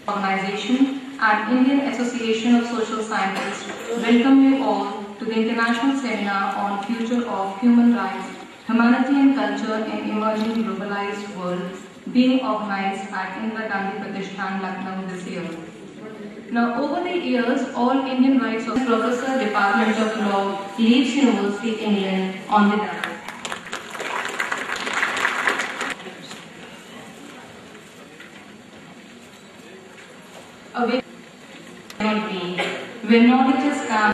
Organization and Indian Association of Social Scientists welcome you all to the International Seminar on Future of Human Rights, Humanity and Culture in Emerging Globalized World, being organized at Indira Gandhi Auditorium, Lucknow this year. Now, over the years, all Indian rights of Professor, Department of Law, Leeds University, England, on the dais. Away cannot be, when knowledge is come.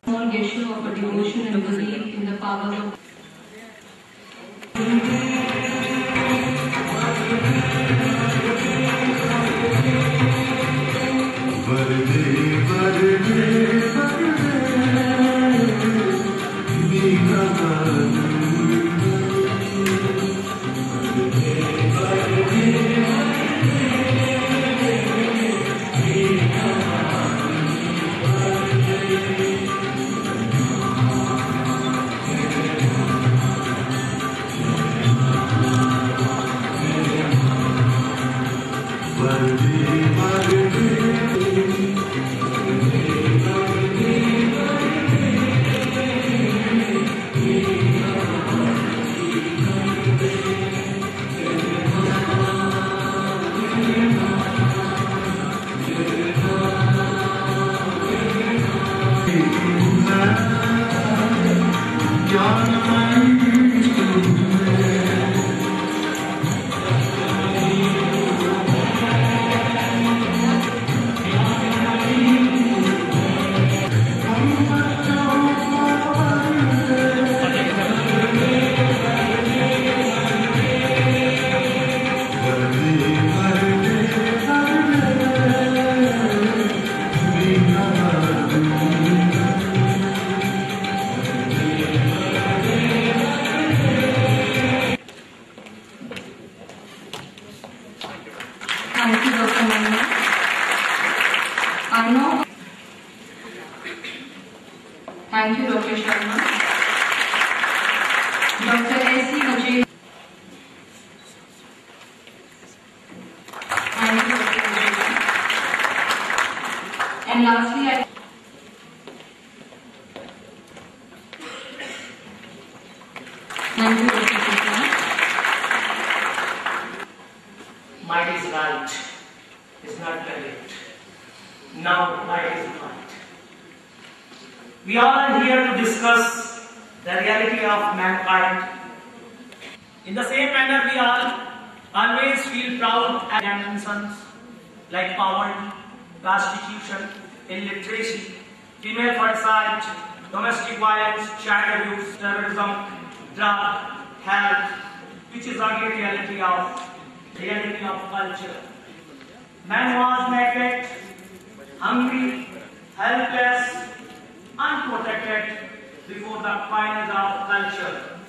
Small gesture of a devotion and belief in the power of Thank you, Dr. Sharma. Dr. S.C. Vijay. Thank you, Dr. Vijay. And lastly, thank you, Dr. Sharma. Might is right, is not correct. Now might is right. We all are here to discuss the reality of mankind. In the same manner, we all always feel proud at dimensions like poverty, prostitution, illiteracy, female fertility, domestic violence, child abuse, terrorism, drug, health, which is again reality of culture. Man was naked, hungry, helpless, unprotected before the finance of culture.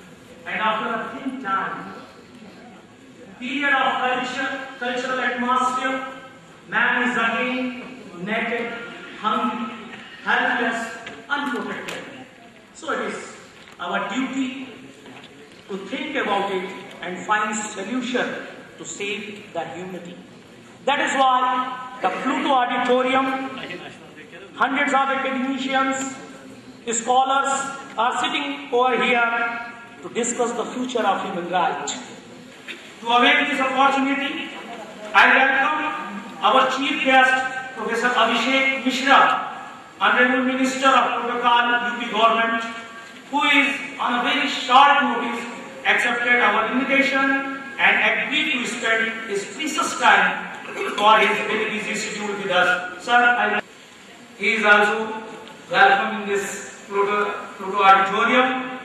And after a thin time, period of cultural atmosphere, man is again naked, hungry, helpless, unprotected. So it is our duty to think about it and find solution to save the humanity. That is why the Pluto Auditorium, hundreds of academicians, scholars are sitting over here to discuss the future of human rights. To avail this opportunity, I welcome our chief guest, Professor Abhishek Mishra, Honorable Minister of Protocol, UP Government, who is on a very short notice accepted our invitation and agreed to spend his precious time for his very busy schedule with us. Sir, he is also welcome in this Pluto Auditorium.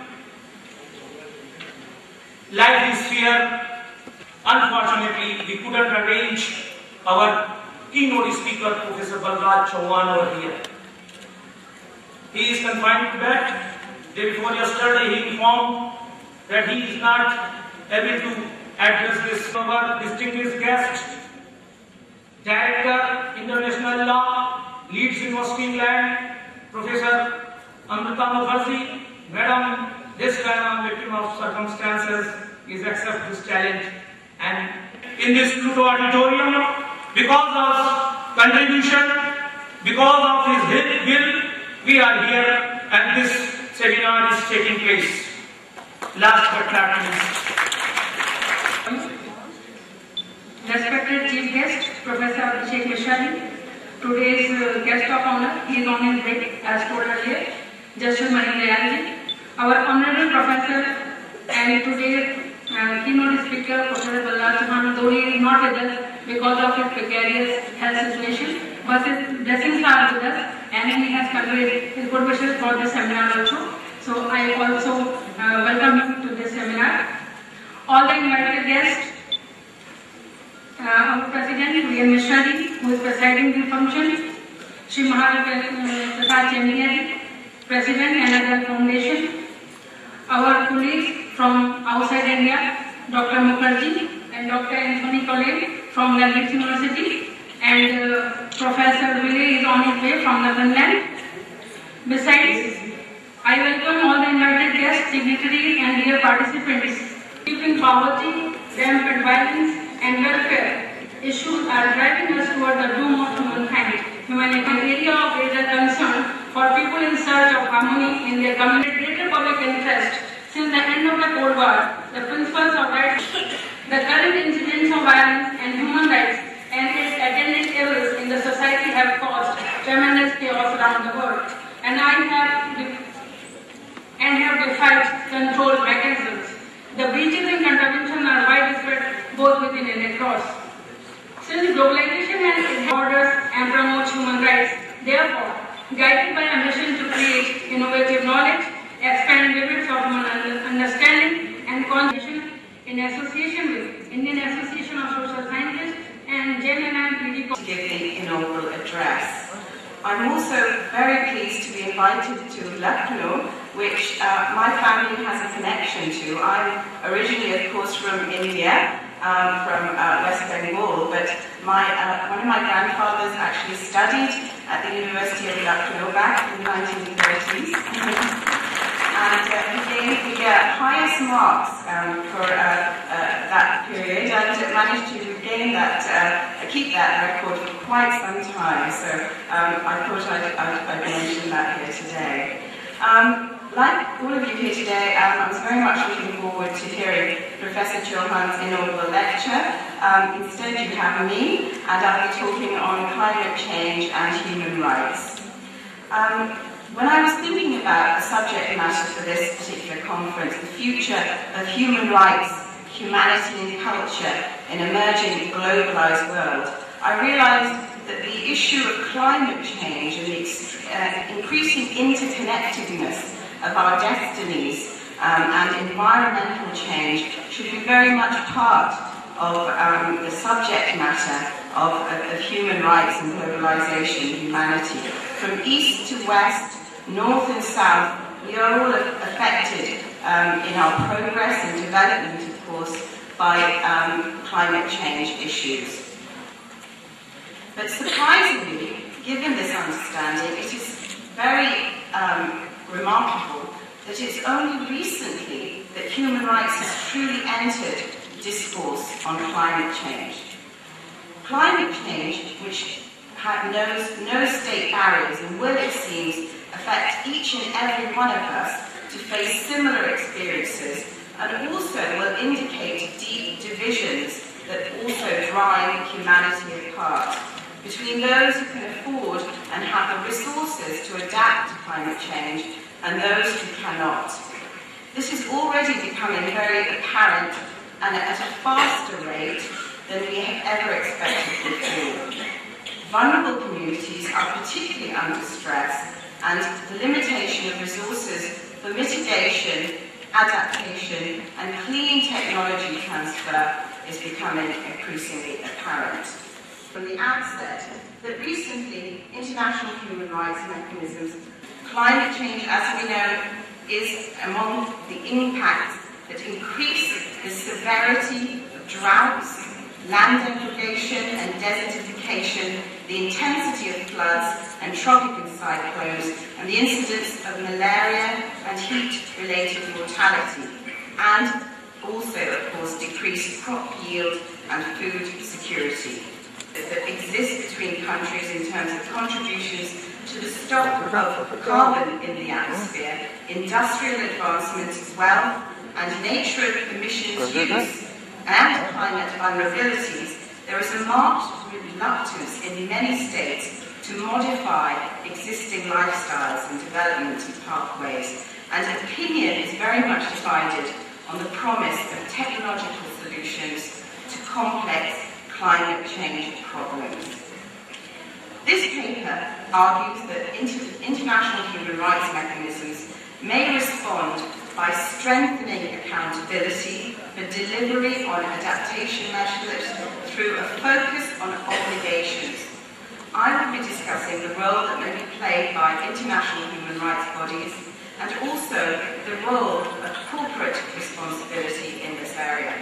Life is fair. Unfortunately, we couldn't arrange our keynote speaker, Professor Balraj Chauhan, over here. He is confined to bed. Day before yesterday, he informed that he is not able to address this our distinguished guest, Director, International Law, Leeds University, England, Professor Amrita Mukherjee. Madam, this time I'm victim of circumstances, is accept this challenge. And in this Pluto Auditorium, because of contribution, because of his will, we are here and this seminar is taking place. Last but not least. Respected Chief Guest, Professor Abhishek Mishra, today's guest of honor, he is on his way, as told earlier, Justice Naina Dayal. Our honorable professor and today's keynote speaker, Professor Balraj Chauhan, though he is not with us because of his precarious health situation, but his blessings are with us and he has conveyed his good wishes for this seminar also. So I also welcome him to this seminar. All the invited guests, our President, V.M. Mishra, who is presiding the function, Shri Prasad Chemiyadi, President, Naina Dayal Foundation, our colleagues from outside India, Dr. Mukherjee and Dr. Anthony Colleen from Leeds University, and Professor Ville is on his way from the Finland. Besides, I welcome all the invited guests, dignitaries and dear participants. Keeping poverty, rampant violence and welfare issues are driving us toward the doom of humankind. Humanity area of greater concern for people in search of harmony in their community, greater public interest. Since the end of the Cold War, the principles of rights, the current incidents of violence and human rights and its attendant evils in the society have caused tremendous chaos around the world. And have defied control mechanisms. The breaches and contraventions are widespread both within and across. Since globalization has borders and promotes human rights, therefore, guided by a mission to create innovative knowledge, expand limits of human understanding and contribution in association with Indian Association of Social Scientists and Gen and PD to give the inaugural address. I'm also very pleased to be invited to Lucknow, which my family has a connection to. I'm originally, of course, from India, from West Bengal, but one of my grandfathers actually studied at the University of Lucknow back in the 1930s. And he gained the highest marks for that period and managed to keep that record for quite some time. So I thought I'd mention that here today. Like all of you here today, I was very much looking forward to hearing Professor Chauhan's inaugural lecture. Instead you have me, and I'll be talking on climate change and human rights. When I was thinking about the subject matter for this particular conference, the future of human rights, humanity and culture in emerging globalized world, I realized that the issue of climate change and the increasing interconnectedness of our destinies and environmental change should be very much part of the subject matter of human rights and globalization, humanity. From east to west, north and south, we are all affected in our progress and development, of course, by climate change issues. But surprisingly, given this understanding, it is very remarkable that it's only recently that human rights has truly entered discourse on climate change. Climate change, which knows no state barriers and will, it seems, affect each and every one of us to face similar experiences, and also will indicate deep divisions that also drive humanity apart between those who can afford and have the resources to adapt to climate change and those who cannot. This is already becoming very apparent and at a faster rate than we have ever expected before. Vulnerable communities are particularly under stress, and the limitation of resources for mitigation, adaptation, and clean technology transfer is becoming increasingly apparent. From the outset, that recently international human rights mechanisms, climate change, as we know, is among the impacts that increase the severity of droughts, land degradation and desertification, the intensity of floods and tropical cyclones, and the incidence of malaria and heat-related mortality, and also, of course, decreased crop yield and food security that exist between countries in terms of contributions to the stock of carbon in the atmosphere, industrial advancement as well, and nature of emissions use, and climate vulnerabilities. There is a marked reluctance in many states to modify existing lifestyles and development and pathways, and opinion is very much divided on the promise of technological solutions to complex climate change problems. This paper argues that international human rights mechanisms may respond by strengthening accountability for delivery on adaptation measures through a focus on obligations. I will be discussing the role that may be played by international human rights bodies and also the role of corporate responsibility in this area.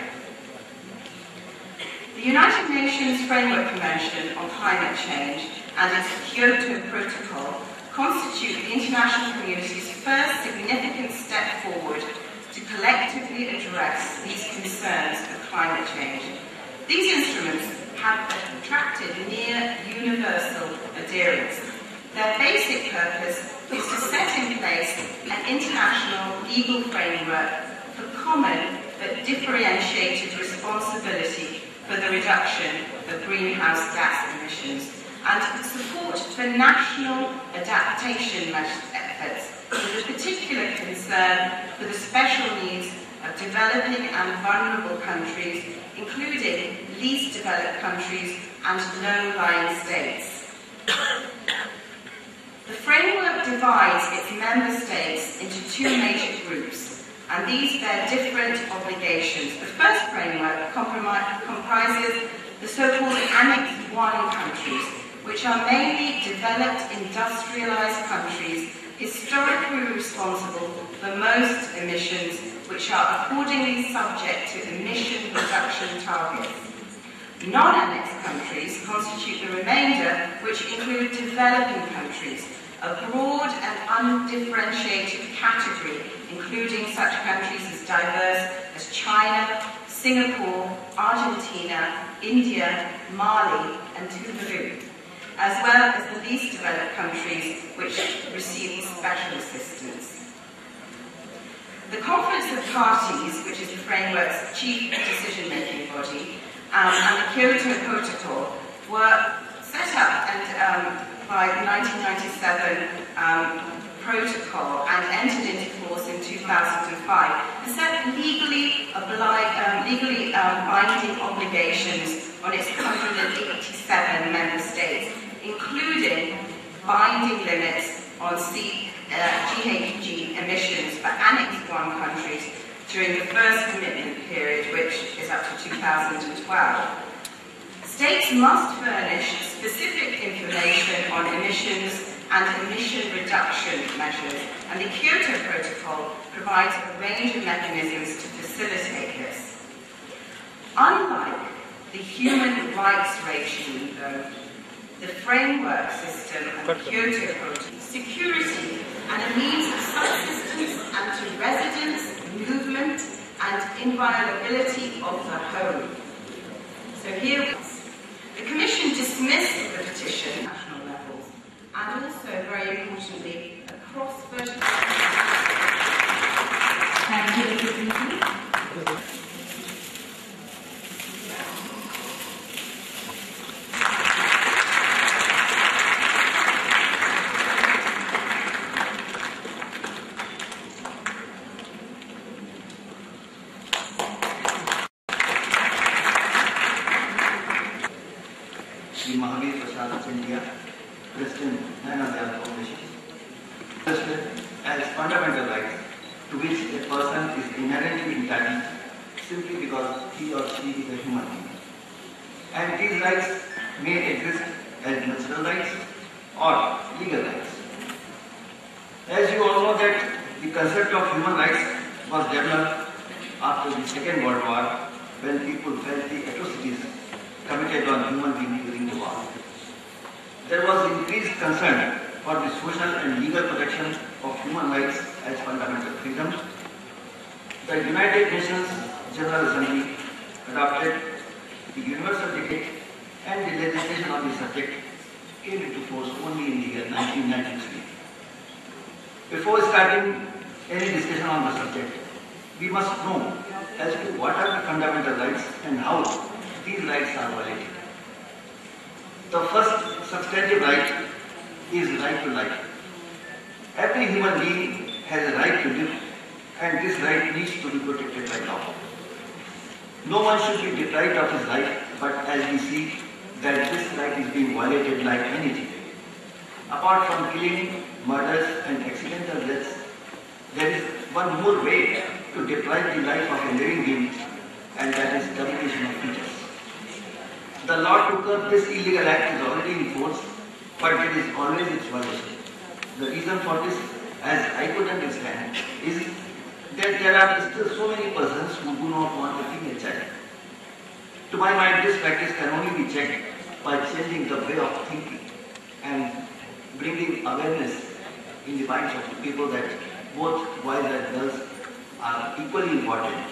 The United Nations Framework Convention on Climate Change and its Kyoto Protocol constitute the international community's first significant step forward to collectively address these concerns of climate change. These instruments have attracted near universal adherence. Their basic purpose is to set in place an international legal framework for common but differentiated responsibility for the reduction of greenhouse gas emissions and support for national adaptation efforts with a particular concern for the special needs of developing and vulnerable countries, including least developed countries and low-lying states. The framework divides its member states into two major groups, and these bear different obligations. The first framework comprises the so-called Annex I countries, which are mainly developed industrialized countries historically responsible for most emissions, which are accordingly subject to emission reduction targets. Non-annex countries constitute the remainder, which include developing countries, a broad and undifferentiated category, including such countries as diverse as China, Singapore, Argentina, India, Mali, and Tuvalu, as well as the least developed countries which receive special assistance. The Conference of Parties, which is the framework's chief decision-making body, and the Kyoto Protocol were set up and by the 1997 Protocol and entered into force in 2005, has set legally binding obligations on its 187 member states, including binding limits on GHG emissions for Annex I countries during the first commitment period, which is up to 2012. States must furnish specific information on emissions and emission reduction measures, and the Kyoto Protocol provides a range of mechanisms to facilitate this. Unlike the human rights regime, though, the framework system of the Kyoto Protocol, security and a means of subsistence and to residence, movement and inviolability of the home. So here, the Commission dismissed the petition at national levels and also, very importantly, across vertical. Thank you, Dr. Preeti. Chantia, President Naina Dayal Foundation, understood as fundamental rights to which a person is inherently entitled simply because he or she is a human being. And these rights may exist as natural rights or legal rights. As you all know that the concept of human rights was developed after the Second World War, when people felt the atrocities committed on human beings during the war. There was increased concern for the social and legal protection of human rights as fundamental freedoms. The United Nations General Assembly adopted the Universal Decade, and the legislation on the subject came into force only in the year 1993. Before starting any discussion on the subject, we must know as to what are the fundamental rights and how these rights are violated. The first substantive right is right to life. Every human being has a right to live, and this right needs to be protected by law. No one should be deprived of his life, but as we see that this right is being violated like anything. Apart from killing, murders and accidental deaths, there is one more way to deprive the life of a living being, and that is termination of fetus. The law to curb this illegal act is already in force, but it is always its violation. The reason for this, as I could understand, is that there are still so many persons who do not want a female child. To my mind, this practice can only be checked by changing the way of thinking and bringing awareness in the minds of the people that both boys and girls are equally important.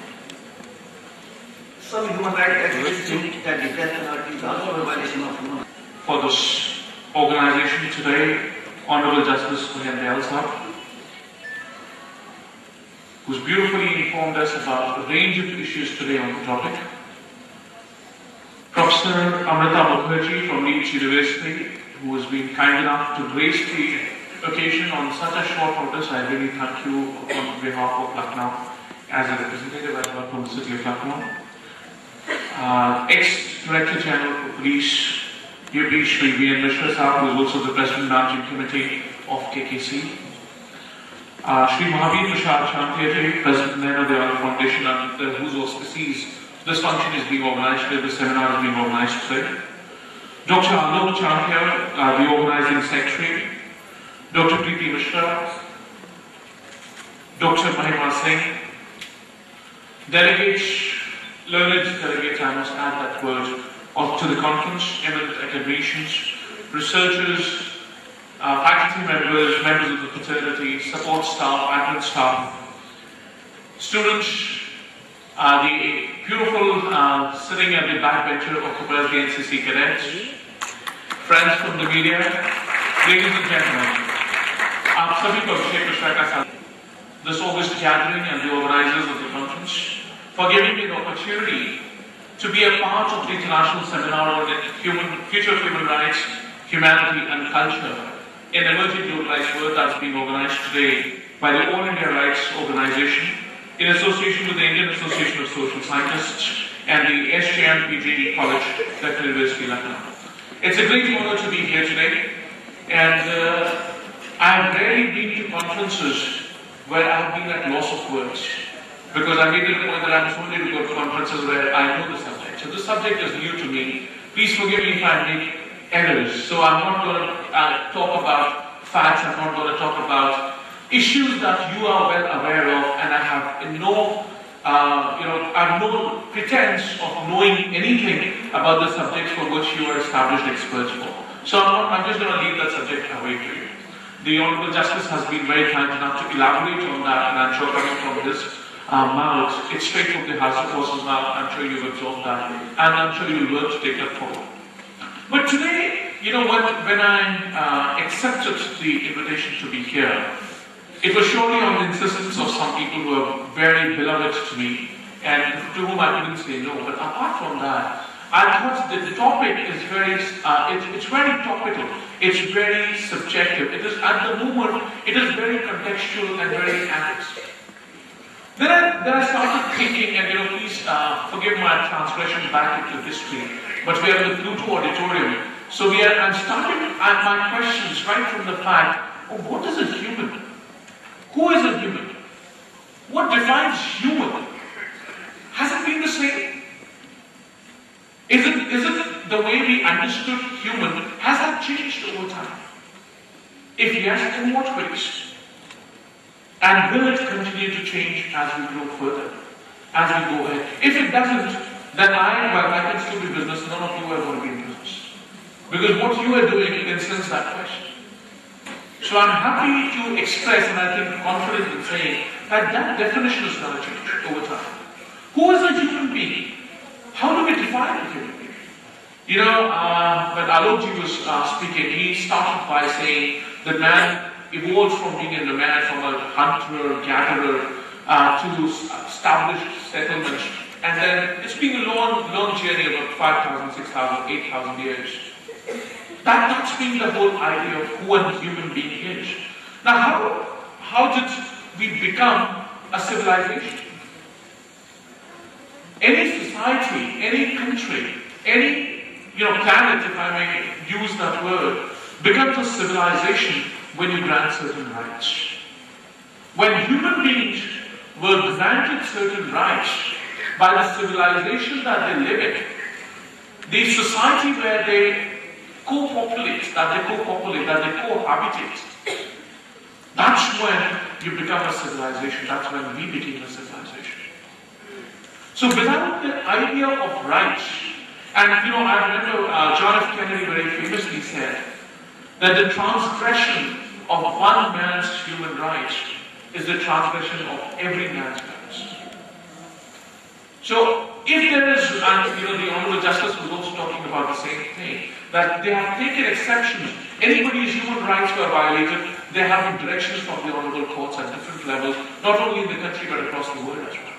Some human rights activists think that the death penalty is also a violation of human rights. For this organization today, Honorable Justice Naina Dayal Sahab, who's beautifully informed us about a range of issues today on the topic. Professor Amrita Mukherjee from Leeds University, who has been kind enough to grace the occasion on such a short notice. I really thank you on behalf of Lucknow as a representative as well from the city of Lucknow. Ex-Director General for Police, UP Shri V.N. Mishra Sahab, who is also the President Managing Committee of KKC. Shri Mahavir Prasad Chantia, President Naina Dayal Foundation, and whose auspices this function is being organized today, the seminar is being organized today. Dr. Alok, the organizing secretary. Dr. Preeti Mishra, Dr. Mahima Singh, delegates, learned delegates, I must add that word, to the conference, eminent academicians, researchers, faculty members, members of the fraternity, support staff, admin staff, students, the beautiful sitting at the backbencher occupies the NCC cadets, friends from the media, ladies and gentlemen, this August gathering and the organizers of the conference for giving me the opportunity to be a part of the international seminar on future human rights, humanity and culture in Emerging Globalized World that's being organized today by the All India Rights Organization in association with the Indian Association of Social Scientists and the SJM College, Technical University, Lucknow. It's a great honor to be here today, and I've rarely been to conferences where I've been at loss of words, because I made it a point that I'm only to go to conferences where I know the subject. So this subject is new to me. Please forgive me if I make errors. So I'm not going to talk about facts. I'm not going to talk about issues that you are well aware of, and I have no, I have no pretense of knowing anything about the subjects for which you are established experts for. So I'm just going to leave that subject away to you. The Honourable Justice has been very kind enough to elaborate on that, and I'm sure coming from this mouth, it's straight from the House of Horses now. I'm sure you've absorbed that, and I'm sure you'll learn to take that forward. But today, when I accepted the invitation to be here, it was surely on the insistence of some people who are very beloved to me, and to whom I couldn't say no. But apart from that, I thought that the topic is it's very topical, it's very subjective, it is at the moment, it is very contextual and very accurate. Then I started thinking, and please forgive my transgression back into history, but we are in the Gomti Auditorium, so I'm starting my questions right from the fact of what is a human? Who is a human? What defines human? Has it been the same? Is it the way we understood human, has that changed over time? If yes, in what ways? And will it continue to change as we grow further, as we go ahead? If it doesn't, then I can still be business, none of you are going to be in business. Because what you are doing instills that question. So I'm happy to express, and I think confident in saying, that definition is going to change over time. Who is a human being? How do we define a human being? When Alok was speaking, he started by saying that man evolved from being a nomad, from a hunter, gatherer, to established settlements. And then it's been a long journey, about 5,000, 6,000, 8,000 years. That's been the whole idea of who a human being is. Now, how did we become a civilization? Any society, any country, any planet, if I may use that word, becomes a civilization when you grant certain rights. When human beings were granted certain rights by the civilization that they live in, the society where they co-populate, that they cohabitate, that's when you become a civilization. That's when we became a civilization. So without the idea of rights, and I remember John F. Kennedy very famously said that the transgression of one man's human rights is the transgression of every man's rights. So if there is, and the Honourable Justice was also talking about the same thing, that they have taken exceptions. Anybody's human rights were violated, there have been directions from the Honourable Courts at different levels, not only in the country but across the world as well.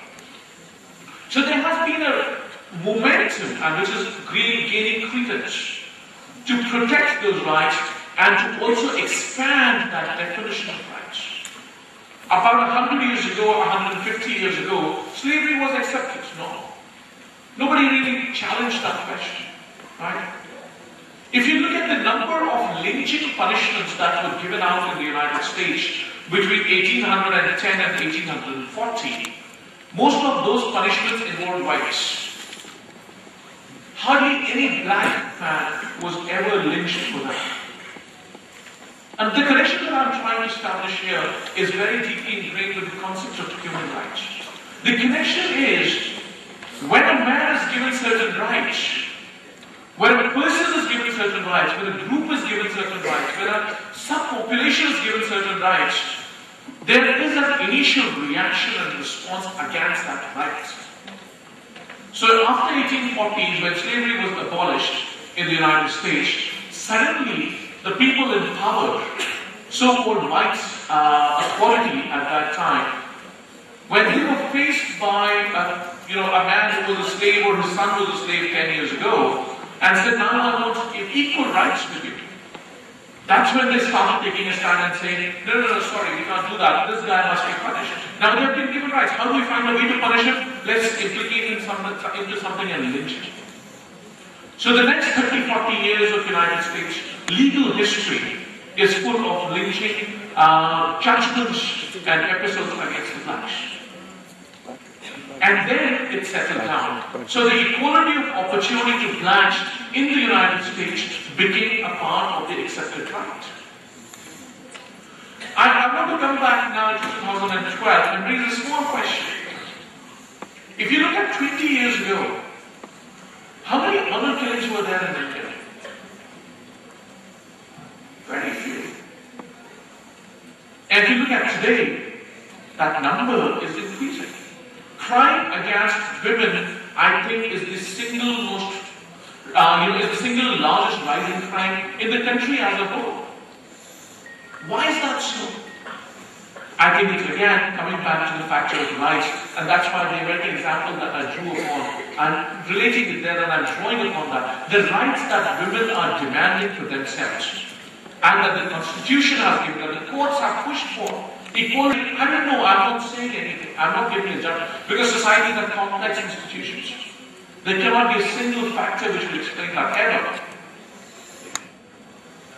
So there has been a momentum, and which is gaining credence, to protect those rights and to also expand that definition of rights. About 100 years ago, 150 years ago, slavery was accepted. No. Nobody really challenged that question. Right? If you look at the number of lynching punishments that were given out in the United States between 1810 and 1840, most of those punishments involved whites. Hardly any black man was ever lynched for that. And the connection that I'm trying to establish here is very deeply ingrained with the concept of human rights. The connection is, when a man is given certain rights, when a person is given certain rights, when a group is given certain rights, when a subpopulation is given certain rights, there is an initial reaction and response against that right. So after 1840s, when slavery was abolished in the United States, suddenly the people in power, so-called white authority at that time, when they were faced by a man who was a slave or his son was a slave 10 years ago, and said, now I want equal rights with you. That's when they started taking a stand and saying, no, sorry, we can't do that. This guy must be punished. Now they have been given rights. How do we find a way to punish him? Let's implicate him into something and lynch him. So the next 30, 40 years of United States legal history is full of lynching, judgments and episodes against the blacks. And then it settled down. So the equality of opportunity to blacks in the United States became a part of the accepted right. I want to come back now to 2012 and raise a small question. If you look at 20 years ago, how many honor killings were there in India? Very few. And if you look at today, that number is increasing. Crime against women, I think, is the single most, is the single largest rising crime in the country as a whole. Why is that so? I think it's again coming back to the factor of rights, and that's why the American example that I drew upon, I'm relating it there and I'm drawing upon that. The rights that women are demanding for themselves, and that the Constitution has given, that the courts have pushed for. Equality, I don't know, I'm not saying anything, I'm not giving a judgment, because societies are complex institutions. There cannot be a single factor which will explain that ever.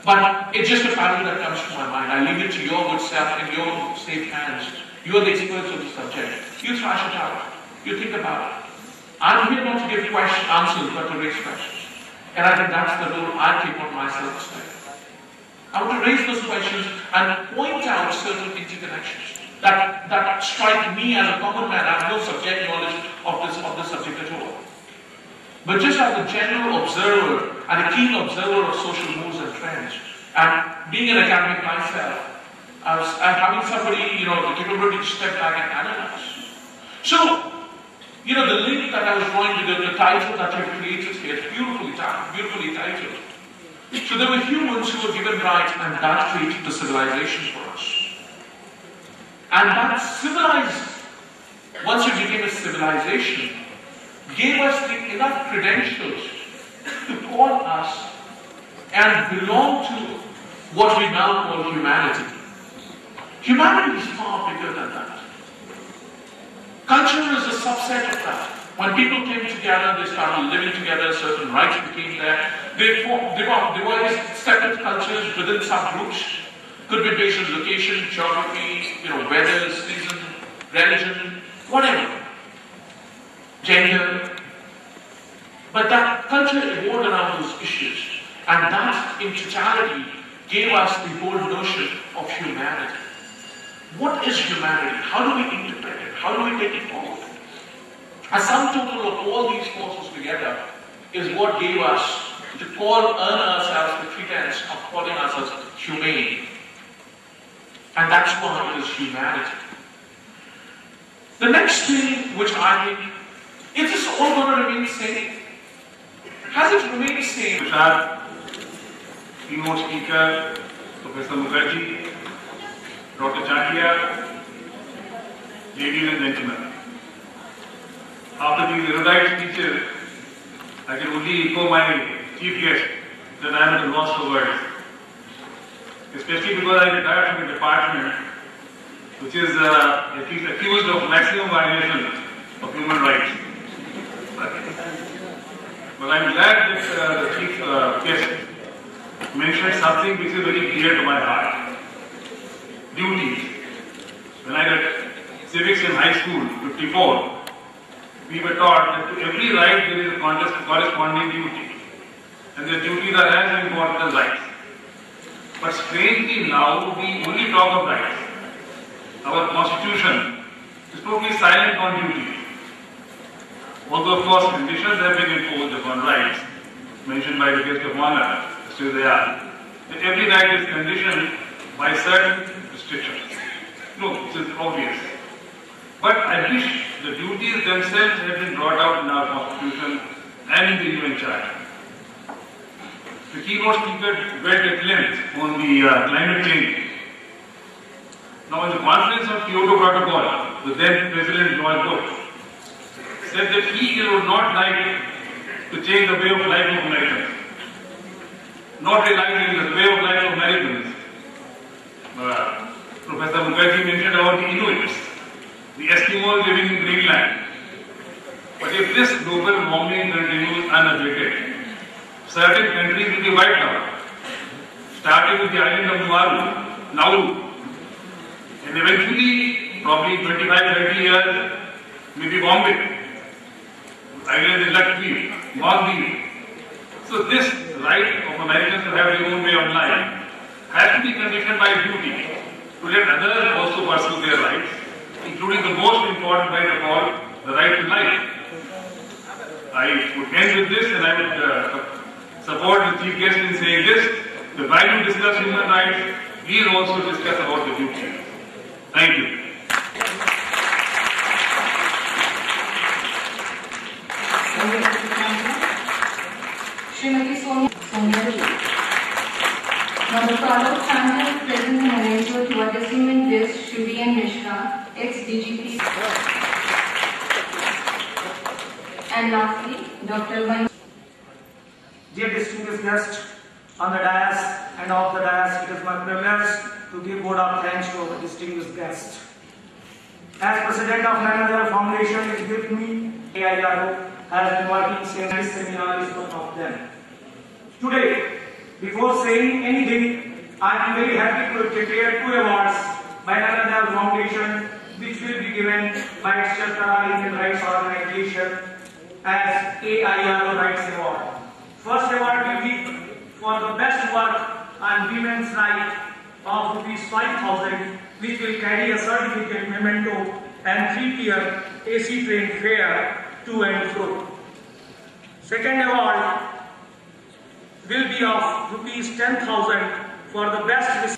But it's just a pattern that comes to my mind. I leave it to your good self in your safe hands. You are the experts of the subject. You thrash it out. You think about it. I'm here not to give answers, but to raise questions. And I think that's the role I take on myself today. I want to raise those questions and point out certain interconnections that strike me as a common man. I have no subject knowledge of this subject at all. But just as a general observer and a keen observer of social moves and trends, and being an academic myself, I'm having somebody, the capability to step back and analyze. So, the link that I was drawing with the title that you've created here is beautifully titled. So there were humans who were given rights, and that created the civilization for us. And that civilized, once it became a civilization, gave us enough credentials to call us and belong to what we now call humanity. Humanity is far bigger than that. Culture is a subset of that. When people came together, they started living together, certain rights became there. They were separate cultures within subgroups. Could be based on location, geography, weather, season, religion, whatever. Gender. But that culture evolved around those issues. And that in totality gave us the whole notion of humanity. What is humanity? How do we interpret it? How do we take it forward? A sum total of all these forces together is what gave us to earn ourselves the pretense of calling ourselves humane. And that's why it is humanity. The next thing which I think, is this all going to remain the same? Has it remained the same? Keynote speaker, Professor Mukherjee, Dr. Chantia, ladies and gentlemen. After these erudite speeches, I can only echo my chief guest that I am at a loss for words. Especially because I retired from a department which is at least accused of maximum violation of human rights. But I'm glad that the chief guest mentioned something which is very dear to my heart. Duties. When I did civics in high school, 54, we were taught that to every right there is a corresponding duty. And the duties are as important as rights. But strangely now, we only talk of rights. Our constitution is totally silent on duty. Although of course conditions have been imposed upon rights, mentioned by the guest of honor, still they are. That every right is conditioned by certain restrictions. No, this is obvious. But I wish the duties themselves have been brought out in our constitution and in the UN Charter. The keynote speaker dwelt at length on the climate change. Now in the conference on Kyoto Protocol, the then President George Bush said that he would not like to change the way of life of Americans. not relying on the way of life of Americans. Professor Mukherjee mentioned about the Inuits, the Eskimos living in Greenland. But if this global warming continues unabated, certain countries will be wiped out, starting with the island of Nauru, and eventually, probably 25-30 years, maybe Bombay, island in Lakshadweep, Maldives. So this right of Americans to have their own way of life has to be conditioned by duty to let others also pursue their rights, including the most important right of all, the right to life. I would end with this, and I would support the Chief Guest in saying this: the while you discuss human rights, please also discuss about the duty. Thank you. Srimati Sonia Now, Dr. Alok chantia presents an arrangement to our distinguished guest, Shruti and Mishra, ex-DGP. And lastly, Dr. Van. Dear distinguished guests on the dais and off the dais, it is my privilege to give vote of thanks to our distinguished guest. As President of Naina Dayal Foundation, it gives me AIRO has been working since this seminar is one of them. Today, before saying anything, I am very happy to declare 2 awards by Naina Dayal Foundation, which will be given by its Chapter Indian Rights Organization as AIRO Rights Award. First award will be for the best work on women's rights of ₹5,000, which will carry a certificate, memento, and 3-tier AC train fare to and fro. Second award will be of ₹10,000 for the best.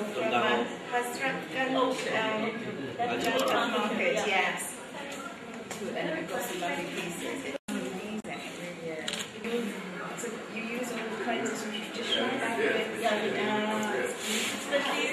From Hasratganj, market, yes. And we've got some lovely pieces. Amazing, really is. So you use all kinds of traditional fabrics. Especially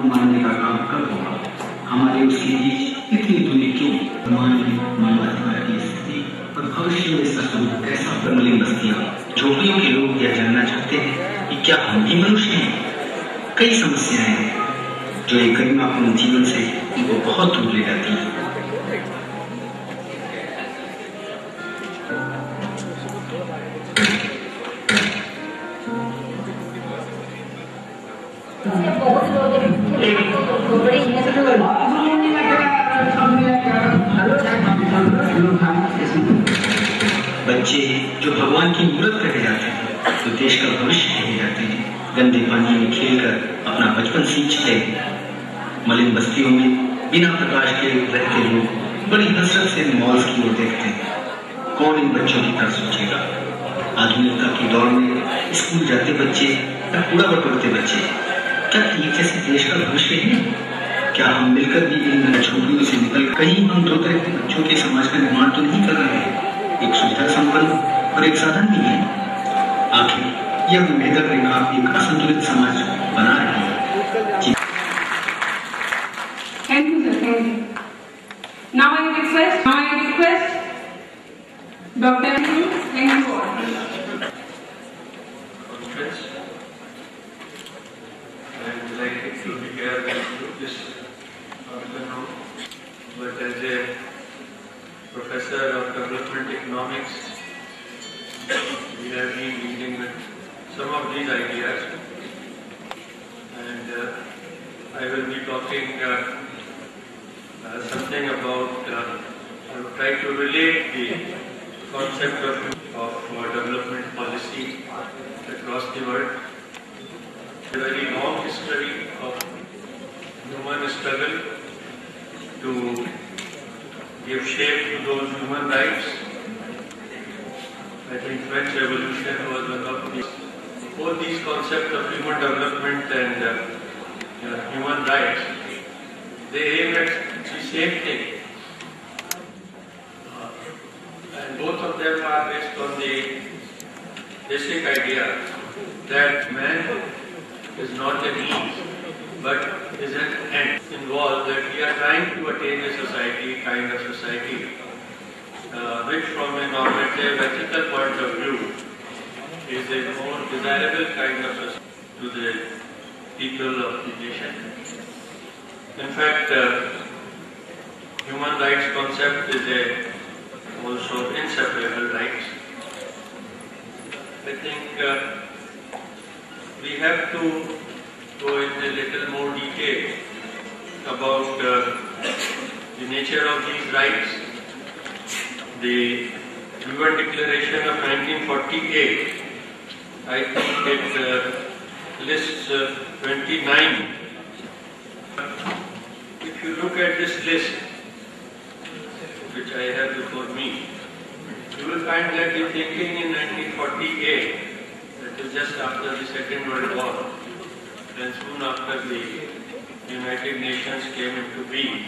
मानने का काम कब होगा, हमारे उसके बीच इतनी दूरी क्यों, मानवाधिकार की स्थिति और भविष्य में इसका स्वरूप कैसा। मलिन बस्तियां, झोपड़ियों के लोग यह जानना चाहते हैं कि क्या हम भी मनुष्य हैं। कई समस्याएं हैं जो एक गरिमापूर्ण जीवन से वो बहुत दूर ले जाती है। बच्चे जो भगवान की मूर्त कहे जाते हैं, तो देश का भविष्य कहे जाते हैं, गंदे पानी में खेलकर अपना बचपन सींचते हैं। मलिन बस्तियों में बिना प्रकाश के रहते लोग बड़ी हसरत से मॉल्स की ओर देखते हैं। कौन इन बच्चों की तरफ सोचेगा। आधुनिकता की दौड़ में स्कूल जाते बच्चे या कूड़ा बटोरते बच्चे क्या एक जैसे देश का भविष्य है? क्या हम मिलकर भी इन झोपड़ियों से निकल कहीं हम दो तरह के बच्चों के समाज का निर्माण तो नहीं कर रहे हैं? एक सुविधा संपन्न और एक साधन भी है। आखिर यह भेदक रेखा एक असंतुलित समाज बना रही है। Thank you, sir. Thank you. Now I request Dr. Thank you all. Conference. I'm delighted to be here with this afternoon, but as a professor of development economics, we have been dealing with some of these ideas, and I will be talking something about, I will try to relate the concept of development policy across the world. A very long history of human struggle to give shape to those human rights. I think French Revolution was one of these. Both these concepts of human development and human rights, they aim at the same thing. And both of them are based on the basic idea that man is not a means, but is an end. Involved that we are trying to attain a society, kind of society, which from a normative, ethical point of view is a more desirable kind of society to the people of the nation. In fact, human rights concept is also inseparable rights. I think we have to go in a little more detail about the nature of these rights. The UN Declaration of 1948, I think it lists 29. If you look at this list, which I have before me, you will find that the thinking in 1948, that is just after the Second World War, and soon after the United Nations came into being,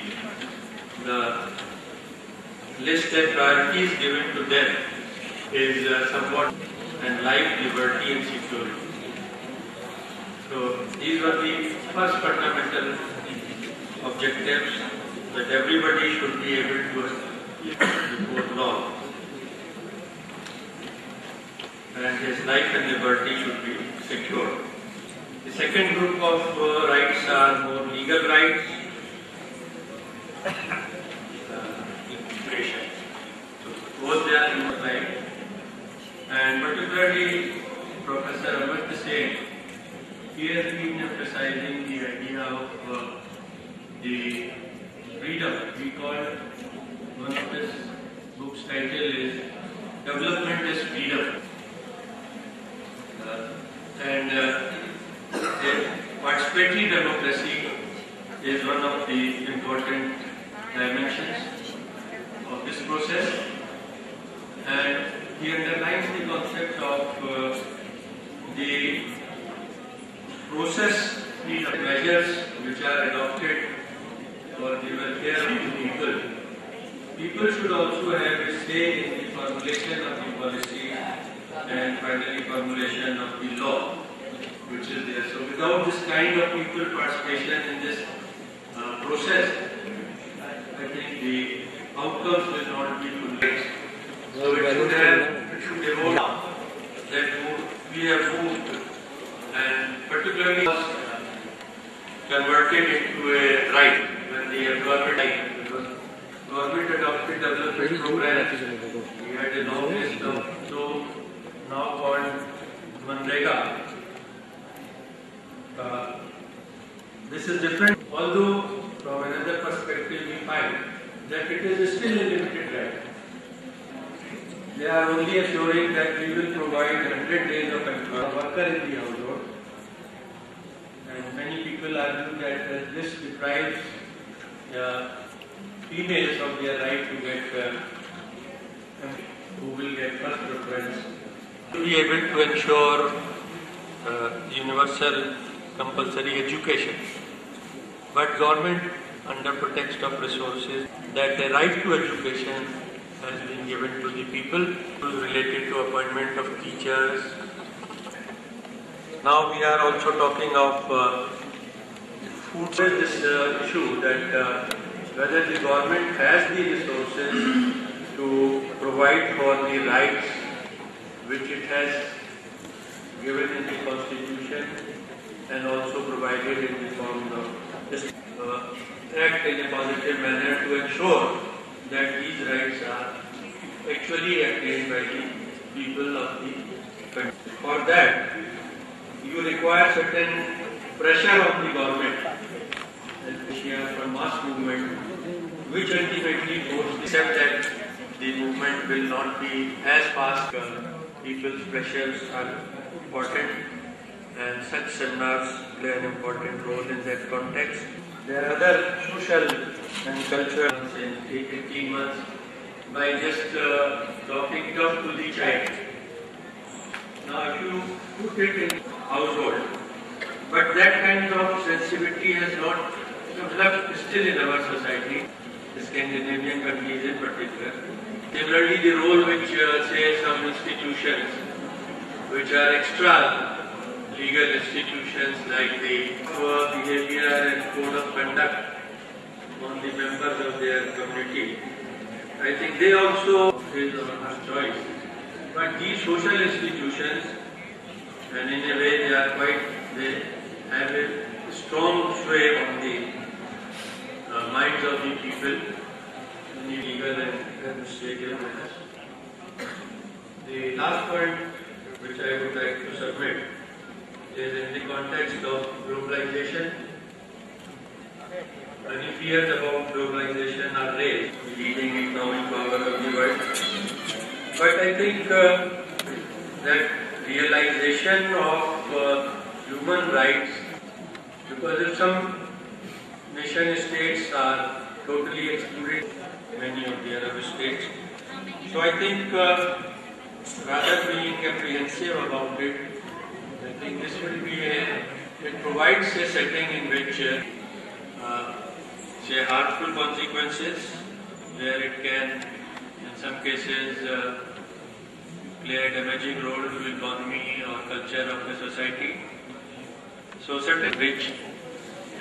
the list and priorities given to them is somewhat and life, liberty and security. So these were the first fundamental objectives, that everybody should be able to before law, and his life and liberty should be secure. The second group of rights are more legal rights. So both they are human rights, and particularly Professor Alok is saying, he has been emphasizing the idea of the freedom. We call one of his book's title is Development is Freedom. And participatory democracy is one of the important dimensions of this process, and he underlines the concept of the process measures which are adopted for the welfare of the people. People should also have a say in the formulation of the policy and finally formulation of the law which is there. So without this kind of people participation in this process, I think the outcomes will not be fully. So it should evolve that we have moved, and particularly was converted into a right when the government, because government adopted development programs. We had a long list of so now called Manrega. This is different, although from another perspective we find that it is still a limited right. They are only assuring that we will provide 100 days of employment worker in the household, and many people argue that this deprives females of their right to get who will get first preference. To be able to ensure universal compulsory education, but government under pretext of resources, that a right to education has been given to the people. It was related to appointment of teachers. Now we are also talking of food. This issue that whether the government has the resources to provide for the rights which it has given in the constitution and also provided in the form of act in a positive manner to ensure that these rights are actually attained by the people of the country. For that, you require certain pressure on the government and from mass movement, which ultimately forces, except that the movement will not be as fast. People's pressures are important, and such seminars play an important role in that context. There are other social and cultural in 18 months by just talking it up to the child. Now, if you put it in household, but that kind of sensitivity has not developed still in our society, the Scandinavian countries in particular. Similarly, the role which, say, some institutions which are extra legal institutions like the behavior and code of conduct on the members of their community, I think they also his or her choice. But these social institutions, and in a way they have a strong sway on the minds of the people in the legal and administrative matters. The last point which I would like to submit is in the context of globalization. Many fears about globalization are raised, the leading economic power of the world. But I think that realization of human rights, because if some nation states are totally excluded, many of the Arab states. So I think rather being apprehensive about it, I think this will be it provides a setting in which say harmful consequences, where it can in some cases play a damaging role to economy or culture of the society. So certain rich,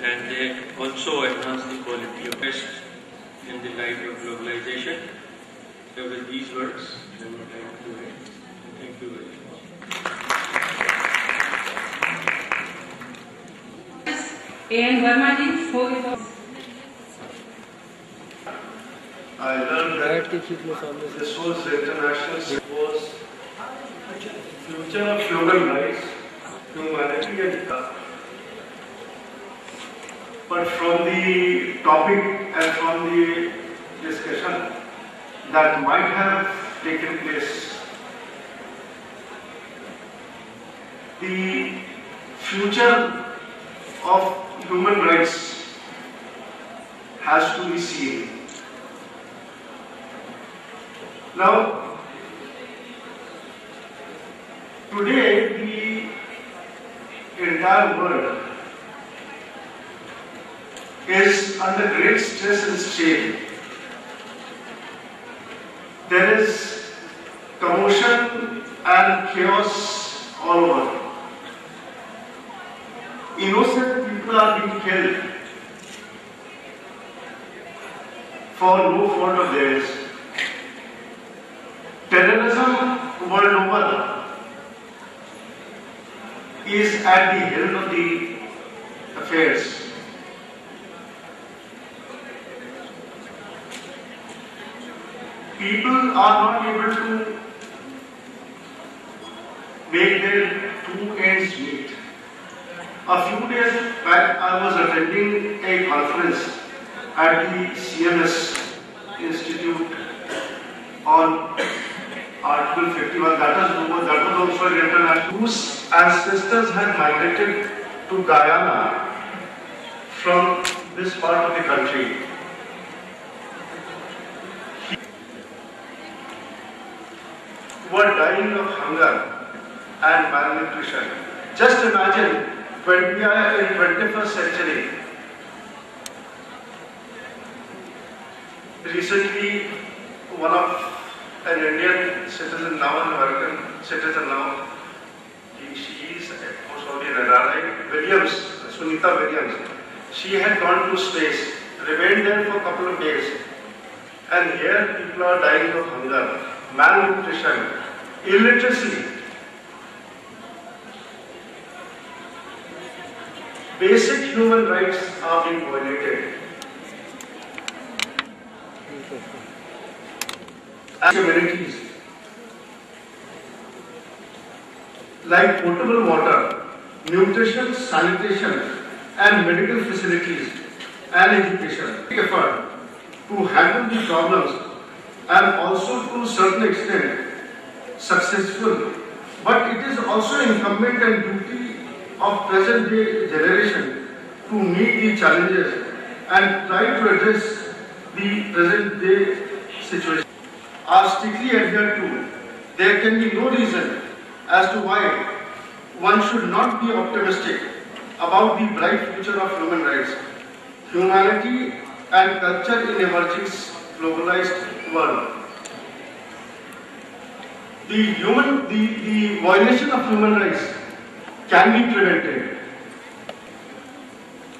and they also enhance the quality of best in the light of globalization. So with these words, I would like to end. Thank you very much. A.N. Verma ji, floor is yours. I learned that this was international, was future of human rights, humanity and but from the topic and from the discussion that might have taken place, the future of human rights has to be seen. Now, today the entire world is under great stress and strain. There is commotion and chaos all over. Innocent people are being killed for no fault of theirs. Terrorism world over is at the helm of the affairs. People are not able to make their two ends meet. A few days back, I was attending a conference at the CMS Institute on Article 51. That was also an international, whose ancestors had migrated to Guyana from this part of the country. Were dying of hunger and malnutrition. Just imagine, when we are in 21st century, recently one of an Indian citizen now, an American citizen now. She is also in NRI. Williams, Sunita Williams. She had gone to space, remained there for a couple of days, and here people are dying of hunger, malnutrition, illiteracy. Basic human rights are being violated. As communities, like potable water, nutrition, sanitation, and medical facilities and education, effort to handle the problems and also to a certain extent successful, but it is also incumbent and duty of present day generation to meet the challenges and try to address the present day situation. Are strictly adhered to. There can be no reason as to why one should not be optimistic about the bright future of human rights, humanity and culture in emerging globalized world. The violation of human rights can be prevented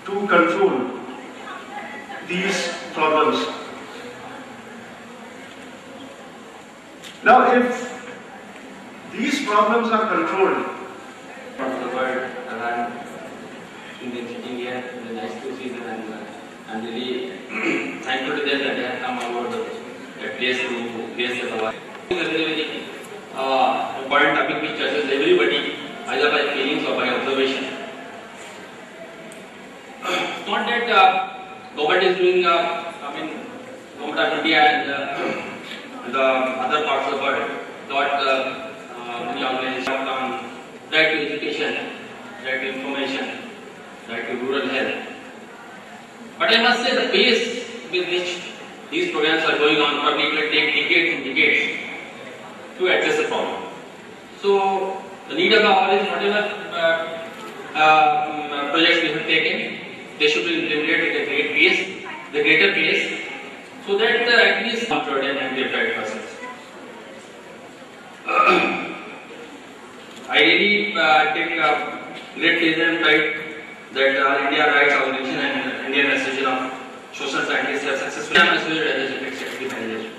to control these problems. Now, if these problems are controlled, from the world around India in the next 2 seasons, and I'm really thankful to them that they have come aboard a place to place the award. It's a very important topic which touches everybody, either by feelings or by observation. It's not that government is doing, government of India and the other parts of the world, many organizations on right to education, right to information, right to rural health. But I must say the pace with which these programs are going on probably will take decades and decades to address the problem. So the need of the hour is whatever projects we have taken, they should be implemented at the greater pace, so that at least controlled and the right persons. I really take great pleasure and pride that All India Rights Organization and Indian Association of Social Scientists have successfully associated as a executive manager.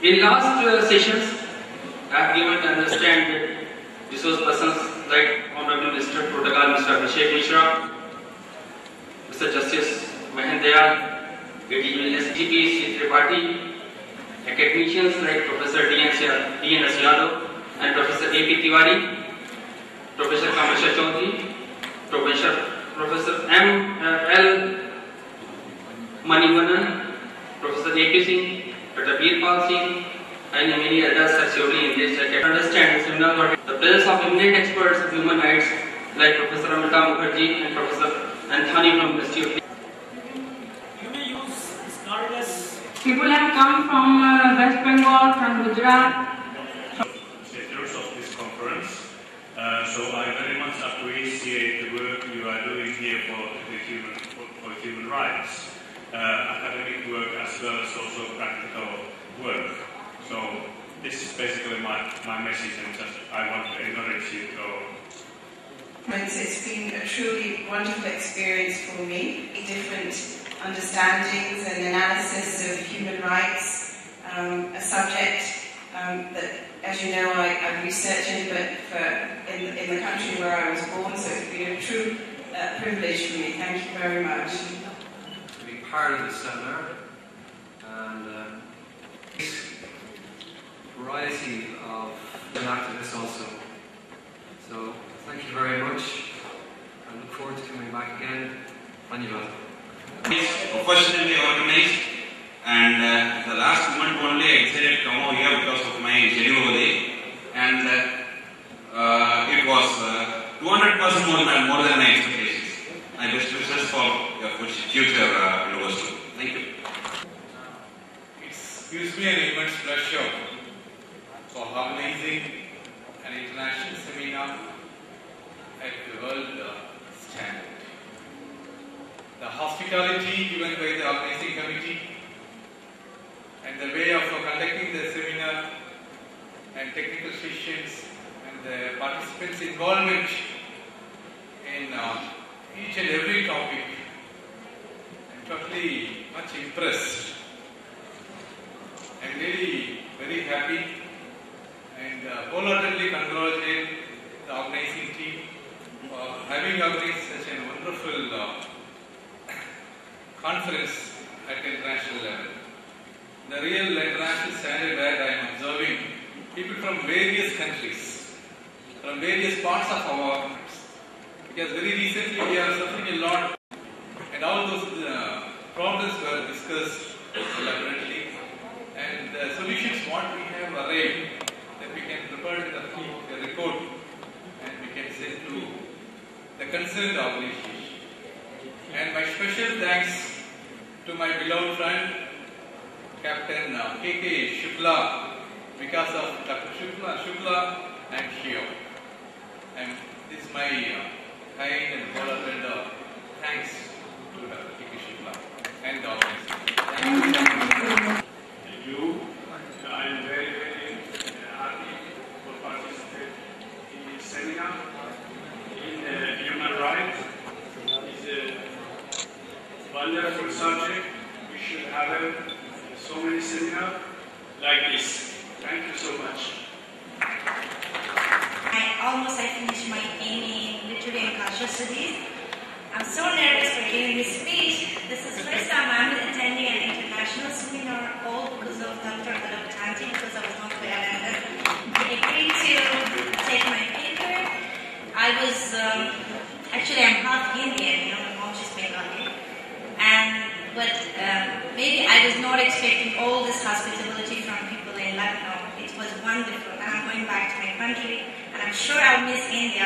In last sessions, I have given to understand that resource persons like Honorable Minister Protocol, Mr. Abhishek Mishra, Mr. Justice Naina Dayal, ADGP Sri Tripathi, academicians like Professor D.N. Yadav and Professor A.P. Tiwari, Professor Kamasha Chaudhary, Professor M.L. Manivanan, Professor A.P. Singh, Dr. Birpal Singh, and many others are surely engaged. I can understand the seminar, the presence of eminent experts of human rights like Professor Amita Mukherjee and Professor Anthony from the Institute. You may use this cardless. People have come from West Bengal, from Gujarat. Sectors of this conference. So I very much appreciate the work you are doing here for human rights, academic work as well as also practical work. So this is basically my message, and just I want to encourage you to go. It's been a truly wonderful experience for me. Different understandings and analysis of human rights, a subject that, as you know, I've researched into it in the country where I was born, so it's been a true privilege for me. Thank you very much. To be part of this seminar, and variety of activists also. So thank you very much. I look forward to coming back again. Dhanyavad. It's professionally organized, and the last moment only I decided to come over here because of my schedule over there, and it was 200% more than my expectations. I best wishes for your future university. Thank you. It gives me an immense pleasure for organizing an international seminar at the world standard. The hospitality given by the organizing committee and technical sessions and the participants' involvement in each and every topic. I'm totally much impressed. I'm really very happy and wholeheartedly congratulate the organizing team for having organized such a wonderful conference at international level. The real international standard that I am observing, people from various countries, from various parts of our lives, because very recently we are suffering a lot, and all those problems were discussed elaborately, and the solutions what we have arrived, that we can prepare the report and we can send to the concerned organization. And my special thanks to my beloved friend Captain K.K. Shukla, because of Dr. Shukla and here. And this is my kind and wholehearted thanks to Dr. K.K. Shukla and the organization. Thank you. I am very, very happy to participate in this seminar in human rights. It's a wonderful subject. We should have so many seminars like this. Thank you so much. I finished my MA in Literary and Cultural Studies. I'm so nervous for giving this speech. This is the first time I'm attending an international seminar, all because of Dr. Alok, because I was not very London. He agreed to take my paper. I was, actually I'm half Indian, my mom is Bengali. But maybe I was not expecting all this hospitality from people in Lucknow. It was wonderful, and I'm going back to my country, and I'm sure I'll miss India.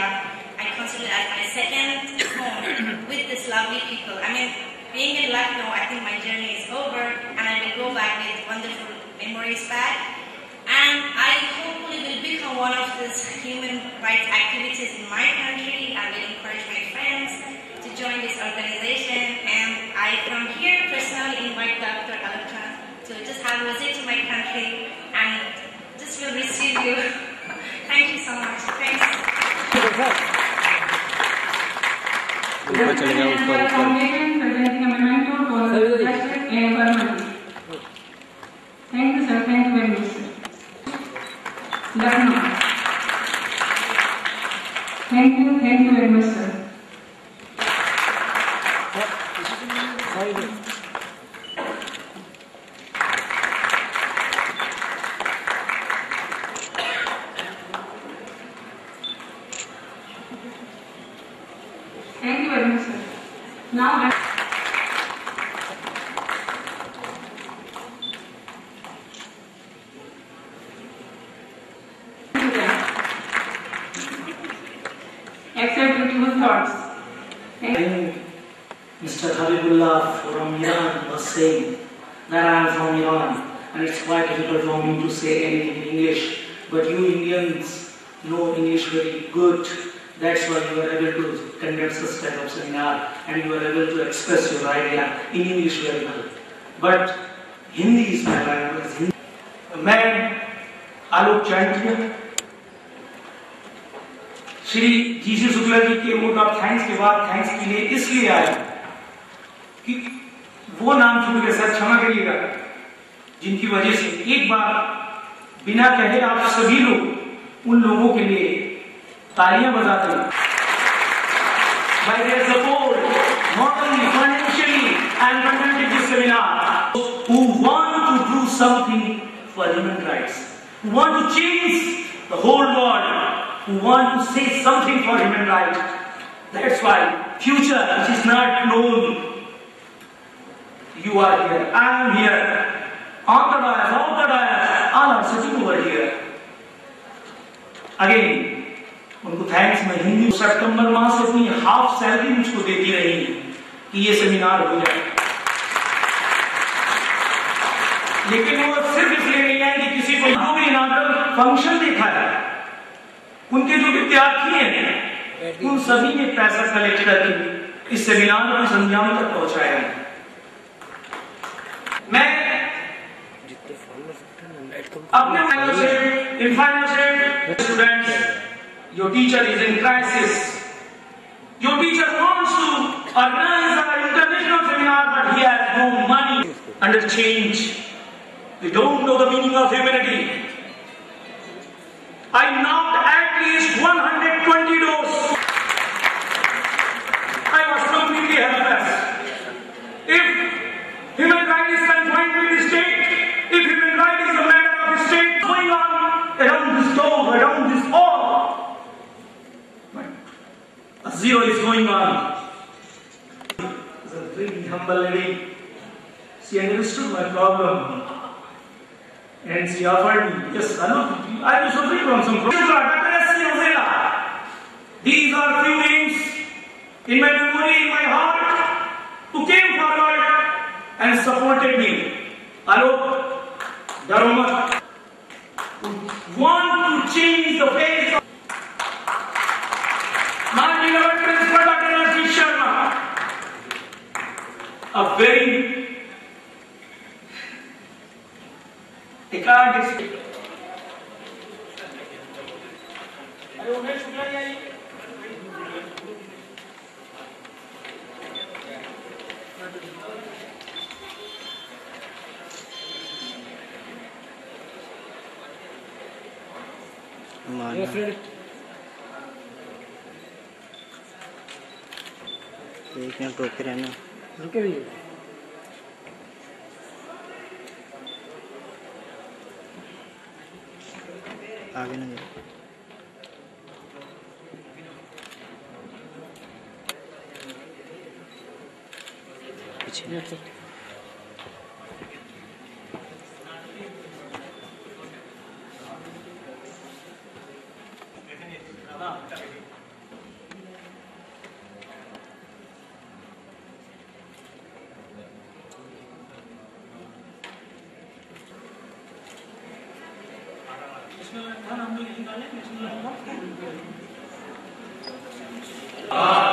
I consider it as my second home with these lovely people. I mean, being in Lucknow, I think my journey is over, and I will go back with wonderful memories back. And I hopefully will become one of these human rights activities in my country. I will encourage my friends to join this organization, and I from here personally invite Dr. Alok to just have a visit to my country and just will receive you. Thank you so much. Thanks. Thank you, sir. Thank you very much, sir. Lucknow. Thank you very much, sir. Thank you very much, sir. Now accept beautiful thoughts. Mr. Habibullah from Iran was saying that I am from Iran and it's quite difficult for me to say anything in English, but you Indians know English very good. That's why you are able to conduct such type of seminar and you are able to express your idea in English very well. But Hindi is my language. मैं आलोक चांटिया Shri GC Shukla ji के vote of thanks के बाद thanks के लिए इसलिए आए कि वो नाम छूट गए, सर क्षमा करिएगा, जिनकी वजह से एक बार बिना कहे आप सभी लोग उन लोगों के लिए तालियां बजाते हैं। By their support, not only financially, I am conducting this seminar, who want to do something for human rights, who want to change the whole world, who want to say something for human rights. That's why future which is not known. You are here, I am here, on the dais, off the dais, all are sitting over here. Again, उनको thanks मैं हिंदी सितंबर माह से अपनी half salary मुझको देती रही कि ये सेमिनार हो जाए, लेकिन वो सिर्फ इसलिए नहीं आए कि किसी को जो भी इनाग्रल फंक्शन देखा है, उनके जो विद्यार्थी हैं उन सभी ने पैसा कलेक्ट करके इस सेमिनार को संज्ञान तक पहुंचाया है। मैं अपने से In final state, students, your teacher is in crisis. Your teacher wants to organize an international seminar, but he has no money. Under change, they don't know the meaning of humanity. I knocked at least 120 doors. I was completely helpless. If human rights is confined to the state, if human rights is a matter of the state, going on around this door, around this hall, but a zero is going on. It's a very humble lady. She understood my problem. And she offered me, yes, Alok, are you suffering from some problem? These are few names in my memory, in my heart, who came forward and supported me. Alok, Daromat, who want to change the face of my beloved Principal Dr. Narasimha Sharma, a very I can't explain. एक minute रोके रहना रुके रहिए आगे ना जाओ पीछे Ah